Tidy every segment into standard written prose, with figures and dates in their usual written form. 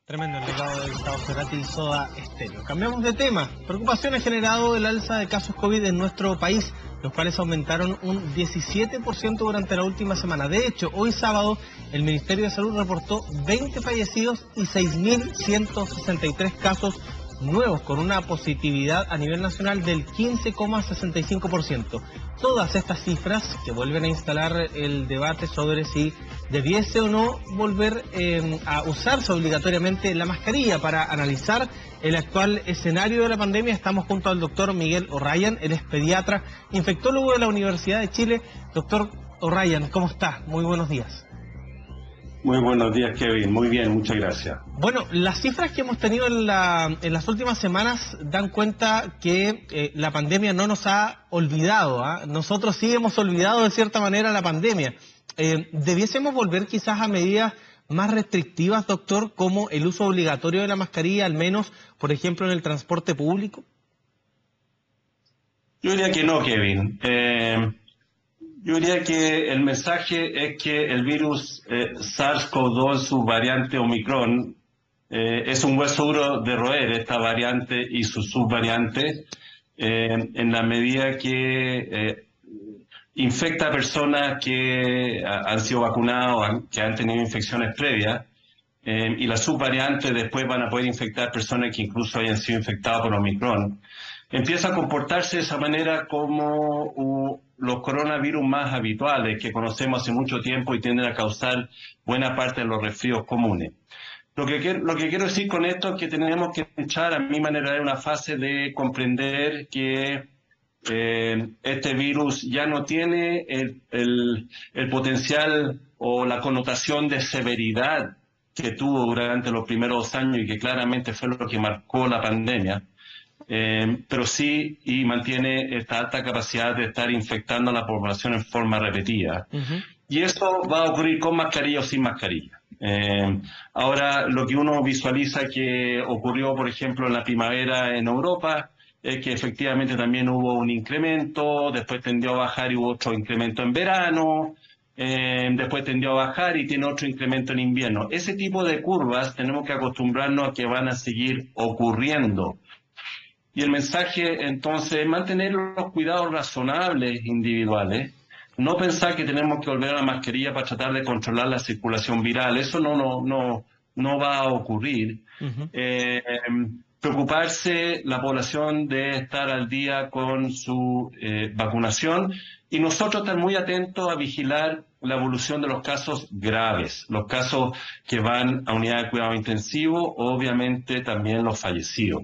Tremendo el legado de Gustavo Cerati y Soda Stereo. Cambiamos de tema. Preocupación ha generado el alza de casos COVID en nuestro país, los cuales aumentaron un 17% durante la última semana. De hecho, hoy sábado, el Ministerio de Salud reportó 20 fallecidos y 6.163 casos nuevos, con una positividad a nivel nacional del 15,65%. Todas estas cifras que vuelven a instalar el debate sobre si debiese o no volver a usarse obligatoriamente la mascarilla. Para analizar el actual escenario de la pandemia, estamos junto al doctor Miguel O'Ryan, él es pediatra, infectólogo de la Universidad de Chile. Doctor O'Ryan, ¿cómo está? Muy buenos días. Muy buenos días, Kevin. Muy bien, muchas gracias. Bueno, las cifras que hemos tenido en las últimas semanas dan cuenta que la pandemia no nos ha olvidado, ¿eh? Nosotros sí hemos olvidado de cierta manera la pandemia. ¿Debiésemos volver quizás a medidas más restrictivas, doctor, como el uso obligatorio de la mascarilla, al menos, por ejemplo, en el transporte público? Yo diría que no, Kevin. Yo diría que el mensaje es que el virus SARS-CoV-2, su variante Omicron, es un hueso duro de roer, esta variante y su subvariante, en la medida que infecta a personas que han sido vacunadas o que han tenido infecciones previas, y las subvariantes después van a poder infectar personas que incluso hayan sido infectadas por Omicron. Empieza a comportarse de esa manera como los coronavirus más habituales que conocemos hace mucho tiempo y tienden a causar buena parte de los resfríos comunes. Lo que quiero decir con esto es que tenemos que entrar, a mi manera, en una fase de comprender que este virus ya no tiene el potencial o la connotación de severidad que tuvo durante los primeros 2 años y que claramente fue lo que marcó la pandemia. Pero sí y mantiene esta alta capacidad de estar infectando a la población en forma repetida. Y esto va a ocurrir con mascarilla o sin mascarilla. Ahora, lo que uno visualiza que ocurrió, por ejemplo, en la primavera en Europa, es que efectivamente también hubo un incremento, después tendió a bajar y hubo otro incremento en verano, después tendió a bajar y tiene otro incremento en invierno. Ese tipo de curvas tenemos que acostumbrarnos a que van a seguir ocurriendo. Y el mensaje, entonces, es mantener los cuidados razonables individuales, no pensar que tenemos que volver a la mascarilla para tratar de controlar la circulación viral. Eso no va a ocurrir. Preocuparse la población de estar al día con su vacunación y nosotros estar muy atentos a vigilar la evolución de los casos graves, los casos que van a unidad de cuidado intensivo, obviamente también los fallecidos.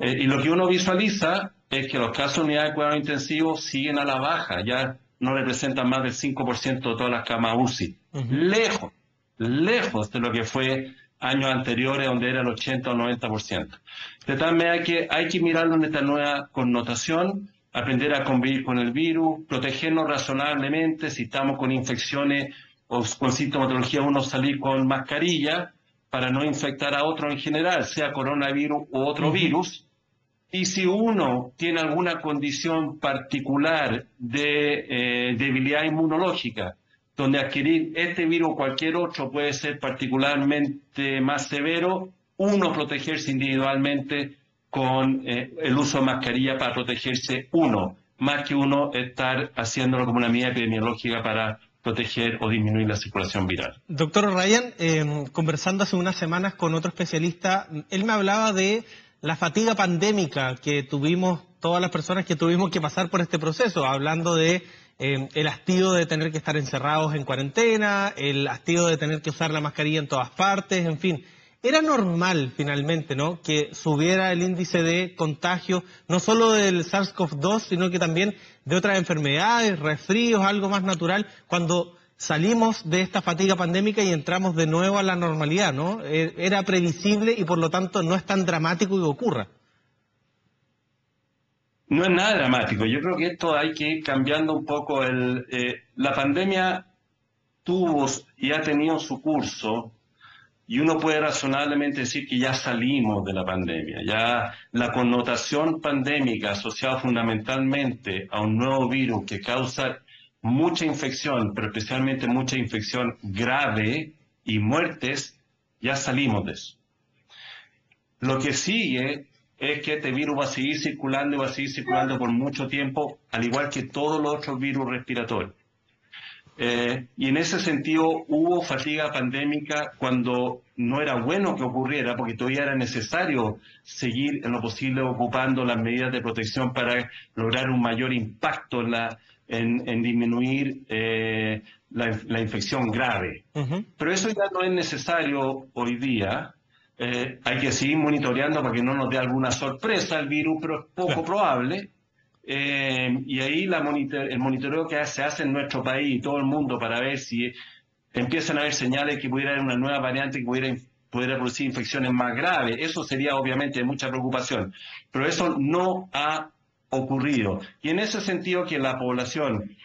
Y lo que uno visualiza es que los casos de unidad de cuidado intensivo siguen a la baja, ya no representan más del 5% de todas las camas UCI. Lejos de lo que fue años anteriores, donde era el 80 o 90%. De tal manera que hay que mirarlo en esta nueva connotación, aprender a convivir con el virus, protegernos razonablemente, si estamos con infecciones o con sintomatología, uno salir con mascarilla para no infectar a otro en general, sea coronavirus u otro virus. Y si uno tiene alguna condición particular de debilidad inmunológica, donde adquirir este virus o cualquier otro puede ser particularmente más severo, uno protegerse individualmente con el uso de mascarilla para protegerse uno, más que uno estar haciéndolo como una medida epidemiológica para proteger o disminuir la circulación viral. Doctor Ryan, conversando hace unas semanas con otro especialista, él me hablaba de la fatiga pandémica que tuvimos todas las personas que tuvimos que pasar por este proceso, hablando de el hastío de tener que estar encerrados en cuarentena, el hastío de tener que usar la mascarilla en todas partes, en fin. Era normal finalmente, ¿no?, que subiera el índice de contagio, no solo del SARS-CoV-2, sino que también de otras enfermedades, resfríos, algo más natural, cuando salimos de esta fatiga pandémica y entramos de nuevo a la normalidad, ¿no? Era previsible y por lo tanto no es tan dramático que ocurra. No es nada dramático. Yo creo que esto hay que ir cambiando un poco. La pandemia tuvo y ha tenido su curso y uno puede razonablemente decir que ya salimos de la pandemia. Ya la connotación pandémica asociada fundamentalmente a un nuevo virus que causa mucha infección, pero especialmente mucha infección grave y muertes, ya salimos de eso. Lo que sigue es que este virus va a seguir circulando y va a seguir circulando por mucho tiempo, al igual que todos los otros virus respiratorios. Y en ese sentido hubo fatiga pandémica cuando no era bueno que ocurriera, porque todavía era necesario seguir en lo posible ocupando las medidas de protección para lograr un mayor impacto en disminuir la infección grave. Pero eso ya no es necesario hoy día. Hay que seguir monitoreando para que no nos dé alguna sorpresa el virus, pero es poco probable. Y ahí el monitoreo que se hace en nuestro país y todo el mundo para ver si empiezan a haber señales que pudiera haber una nueva variante que pudiera producir infecciones más graves. Eso sería obviamente de mucha preocupación, pero eso no ha ocurrido. Y en ese sentido que la población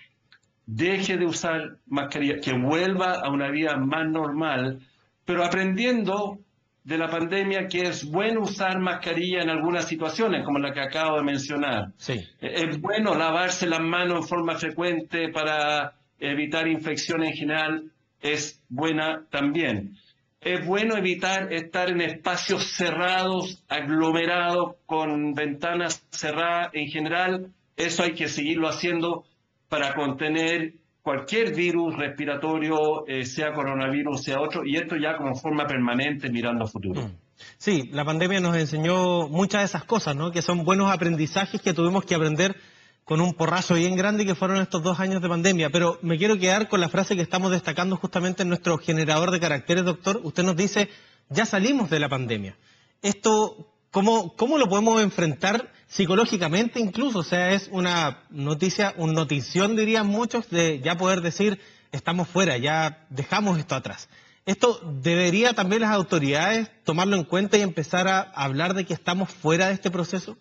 deje de usar mascarilla, que vuelva a una vida más normal, pero aprendiendo de la pandemia que es bueno usar mascarilla en algunas situaciones, como la que acabo de mencionar. Sí. Es bueno lavarse las manos en forma frecuente para evitar infecciones en general, es buena también. Es bueno evitar estar en espacios cerrados, aglomerados, con ventanas cerradas en general. Eso hay que seguirlo haciendo para contener cualquier virus respiratorio, sea coronavirus, sea otro, y esto ya como forma permanente mirando a futuro. Sí, la pandemia nos enseñó muchas de esas cosas, ¿no? Que son buenos aprendizajes que tuvimos que aprender con un porrazo bien grande que fueron estos 2 años de pandemia. Pero me quiero quedar con la frase que estamos destacando justamente en nuestro generador de caracteres, doctor. Usted nos dice, ya salimos de la pandemia. Esto, ¿cómo lo podemos enfrentar psicológicamente incluso? O sea, es una noticia, una notición dirían muchos, de ya poder decir, estamos fuera, ya dejamos esto atrás. ¿Esto debería también las autoridades tomarlo en cuenta y empezar a hablar de que estamos fuera de este proceso?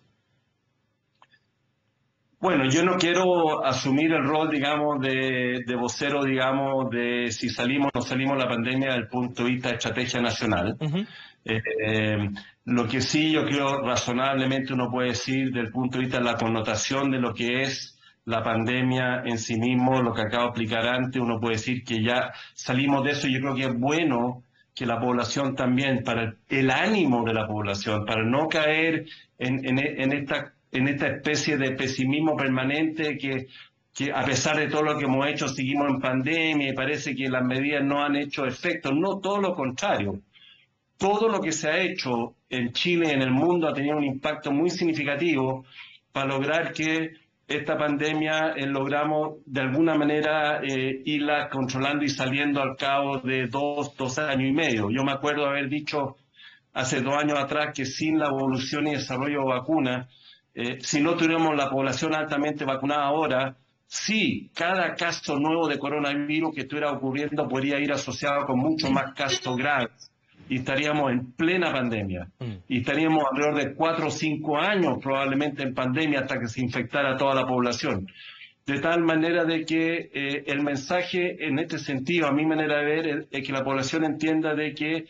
Bueno, yo no quiero asumir el rol, digamos, de vocero, digamos, de si salimos o no salimos de la pandemia desde el punto de vista de estrategia nacional. Lo que sí yo creo razonablemente uno puede decir desde el punto de vista de la connotación de lo que es la pandemia en sí mismo, lo que acabo de explicar antes, uno puede decir que ya salimos de eso. Yo creo que es bueno que la población también, para el ánimo de la población, para no caer en esta especie de pesimismo permanente que a pesar de todo lo que hemos hecho seguimos en pandemia y parece que las medidas no han hecho efecto. No, todo lo contrario. Todo lo que se ha hecho en Chile y en el mundo ha tenido un impacto muy significativo para lograr que esta pandemia logramos de alguna manera irla controlando y saliendo al cabo de 2 años y medio. Yo me acuerdo de haber dicho hace 2 años atrás que sin la evolución y desarrollo de vacunas, si no tuviéramos la población altamente vacunada ahora, sí, cada caso nuevo de coronavirus que estuviera ocurriendo podría ir asociado con mucho más casos graves y estaríamos en plena pandemia. Y estaríamos alrededor de 4 o 5 años probablemente en pandemia hasta que se infectara toda la población. De tal manera de que el mensaje en este sentido, a mi manera de ver, es que la población entienda de que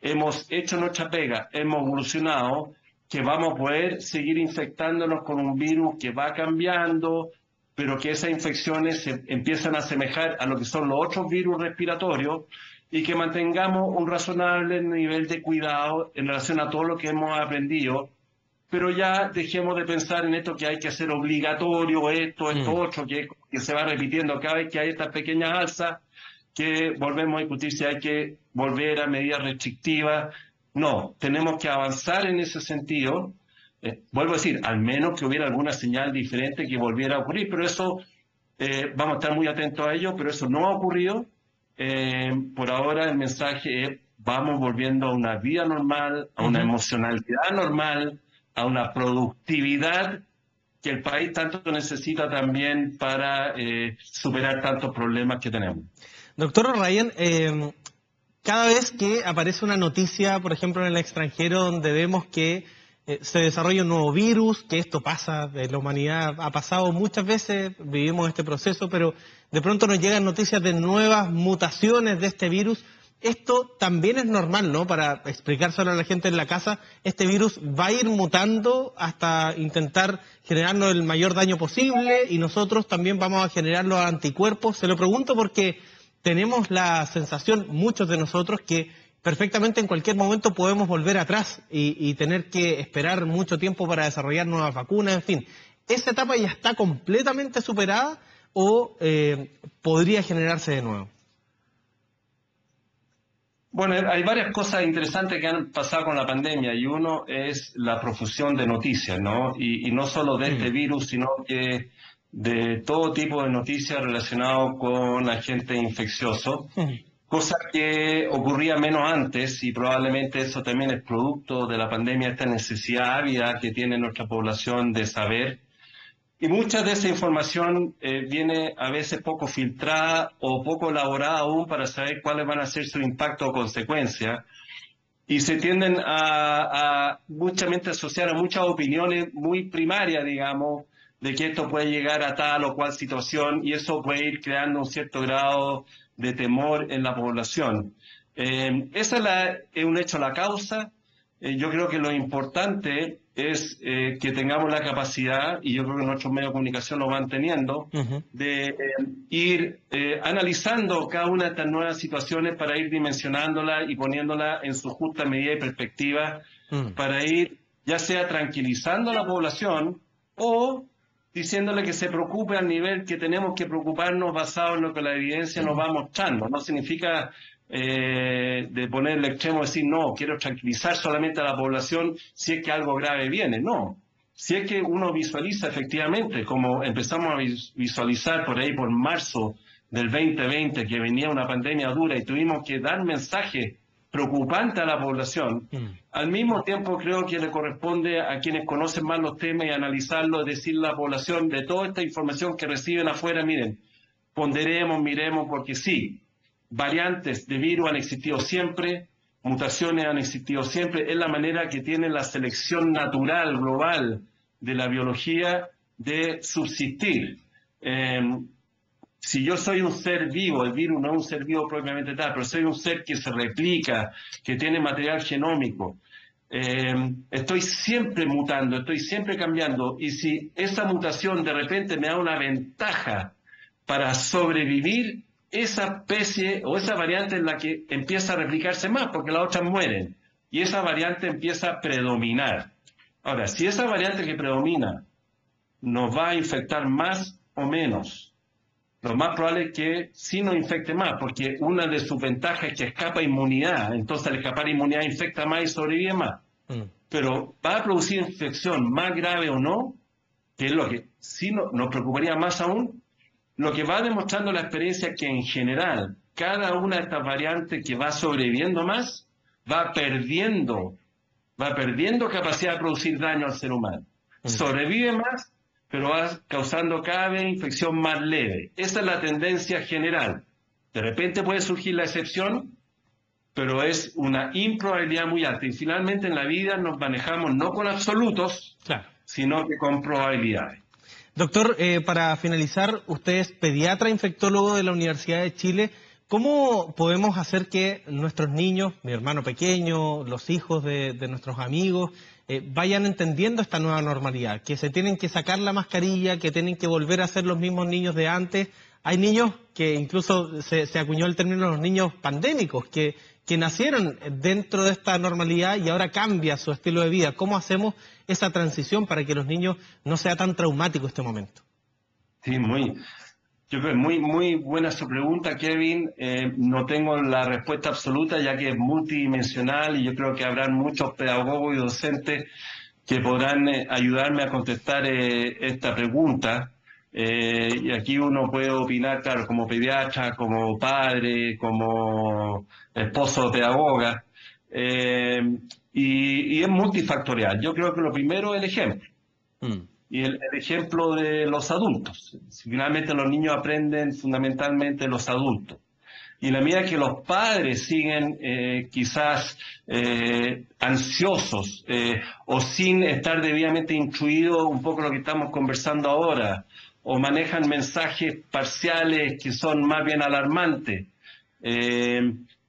hemos hecho nuestra pega, hemos evolucionado, que vamos a poder seguir infectándonos con un virus que va cambiando, pero que esas infecciones se empiezan a asemejar a lo que son los otros virus respiratorios y que mantengamos un razonable nivel de cuidado en relación a todo lo que hemos aprendido, pero ya dejemos de pensar en esto que hay que hacer obligatorio, esto otro, que se va repitiendo cada vez que hay estas pequeñas alzas, que volvemos a discutir si hay que volver a medidas restrictivas. No, tenemos que avanzar en ese sentido. Vuelvo a decir, al menos que hubiera alguna señal diferente que volviera a ocurrir, pero eso vamos a estar muy atentos a ello, pero eso no ha ocurrido. Por ahora el mensaje es, vamos volviendo a una vida normal, a una emocionalidad normal, a una productividad que el país tanto necesita también para superar tantos problemas que tenemos. Doctor Ryan, cada vez que aparece una noticia, por ejemplo, en el extranjero, donde vemos que se desarrolla un nuevo virus, que esto pasa, de la humanidad ha pasado muchas veces, vivimos este proceso, pero de pronto nos llegan noticias de nuevas mutaciones de este virus. Esto también es normal, ¿no? Para explicárselo a la gente en la casa, este virus va a ir mutando hasta intentar generarnos el mayor daño posible y nosotros también vamos a generar los anticuerpos. Se lo pregunto porque tenemos la sensación, muchos de nosotros, que perfectamente en cualquier momento podemos volver atrás y tener que esperar mucho tiempo para desarrollar nuevas vacunas, en fin. ¿Esa etapa ya está completamente superada o podría generarse de nuevo? Bueno, hay varias cosas interesantes que han pasado con la pandemia y uno es la profusión de noticias, ¿no? Y no solo de este virus, sino que de todo tipo de noticias relacionadas con agentes infecciosos, cosa que ocurría menos antes y probablemente eso también es producto de la pandemia, esta necesidad ávida que tiene nuestra población de saber. Y mucha de esa información viene a veces poco filtrada o poco elaborada aún para saber cuáles van a ser su impacto o consecuencias. Y se tienden a muchamente asociar a muchas opiniones muy primarias, digamos, de que esto puede llegar a tal o cual situación y eso puede ir creando un cierto grado de temor en la población. Esa es un hecho la causa. Yo creo que lo importante es que tengamos la capacidad, y yo creo que nuestros medios de comunicación lo van teniendo, de ir analizando cada una de estas nuevas situaciones para ir dimensionándolas y poniéndolas en su justa medida y perspectiva, para ir ya sea tranquilizando a la población o diciéndole que se preocupe al nivel que tenemos que preocuparnos basado en lo que la evidencia nos va mostrando. No significa de poner el extremo, decir, no, quiero tranquilizar solamente a la población si es que algo grave viene. No, si es que uno visualiza efectivamente, como empezamos a visualizar por ahí por marzo del 2020, que venía una pandemia dura y tuvimos que dar mensajes preocupantes a la población, al mismo tiempo creo que le corresponde a quienes conocen más los temas y analizarlo, decirle a la población de toda esta información que reciben afuera, miren, ponderemos, miremos, porque sí, variantes de virus han existido siempre, mutaciones han existido siempre, es la manera que tiene la selección natural, global, de la biología de subsistir. Si yo soy un ser vivo, el virus no es un ser vivo propiamente tal, pero soy un ser que se replica, que tiene material genómico, estoy siempre mutando, estoy siempre cambiando, y si esa mutación de repente me da una ventaja para sobrevivir, esa especie o esa variante es la que empieza a replicarse más, porque las otras mueren, y esa variante empieza a predominar. Ahora, si esa variante que predomina nos va a infectar más o menos, lo más probable es que sí nos infecte más, porque una de sus ventajas es que escapa inmunidad, entonces al escapar inmunidad infecta más y sobrevive más. Pero va a producir infección más grave o no, que es lo que sí nos preocuparía más aún, lo que va demostrando la experiencia es que en general cada una de estas variantes que va sobreviviendo más va perdiendo capacidad de producir daño al ser humano. Sobrevive más, pero va causando cada vez infección más leve. Esa es la tendencia general. De repente puede surgir la excepción, pero es una improbabilidad muy alta. Y finalmente en la vida nos manejamos no con absolutos, sino que con probabilidades. Doctor, para finalizar, usted es pediatra infectólogo de la Universidad de Chile. ¿Cómo podemos hacer que nuestros niños, mi hermano pequeño, los hijos de nuestros amigos, vayan entendiendo esta nueva normalidad? Que se tienen que sacar la mascarilla, que tienen que volver a ser los mismos niños de antes. Hay niños que incluso se acuñó el término los niños pandémicos, que nacieron dentro de esta normalidad y ahora cambia su estilo de vida. ¿Cómo hacemos esa transición para que los niños no sea tan traumático este momento? Sí, yo creo que muy buena su pregunta, Kevin. No tengo la respuesta absoluta, ya que es multidimensional y yo creo que habrán muchos pedagogos y docentes que podrán ayudarme a contestar esta pregunta. Y aquí uno puede opinar, claro, como pediatra, como padre, como esposo de pedagoga, y es multifactorial. Yo creo que lo primero es el ejemplo. Y el ejemplo de los adultos. Finalmente los niños aprenden fundamentalmente los adultos. Y en la medida que los padres siguen quizás ansiosos o sin estar debidamente instruidos, un poco lo que estamos conversando ahora, o manejan mensajes parciales que son más bien alarmantes,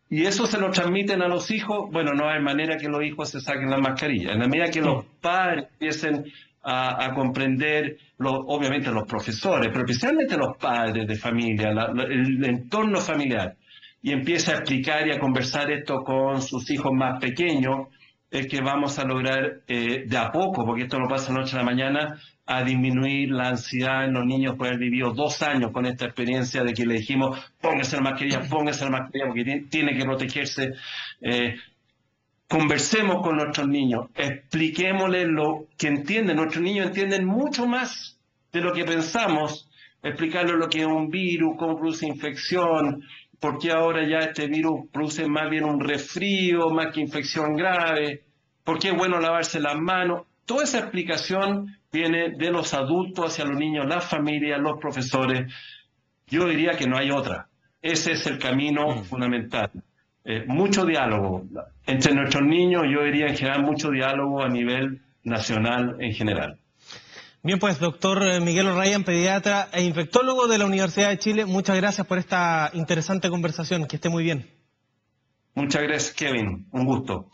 y eso se lo transmiten a los hijos, bueno, no hay manera que los hijos se saquen la mascarilla. En la medida que los padres empiecen a comprender, obviamente los profesores, pero especialmente los padres de familia, el entorno familiar, y empiece a explicar y a conversar esto con sus hijos más pequeños, es que vamos a lograr de a poco, porque esto no pasa de noche a la mañana, a disminuir la ansiedad en los niños por haber vivido 2 años con esta experiencia de que le dijimos póngase la mascarilla, porque tiene que protegerse. Conversemos con nuestros niños, expliquémosles lo que entienden. Nuestros niños entienden mucho más de lo que pensamos, explicarles lo que es un virus, cómo produce infección, por qué ahora ya este virus produce más bien un resfrío, más que infección grave, por qué es bueno lavarse las manos. Toda esa explicación viene de los adultos hacia los niños, las familias, los profesores. Yo diría que no hay otra. Ese es el camino fundamental. Mucho diálogo entre nuestros niños, yo diría en general mucho diálogo a nivel nacional en general. Bien, pues, doctor Miguel O'Ryan, pediatra e infectólogo de la Universidad de Chile, muchas gracias por esta interesante conversación. Que esté muy bien. Muchas gracias, Kevin. Un gusto.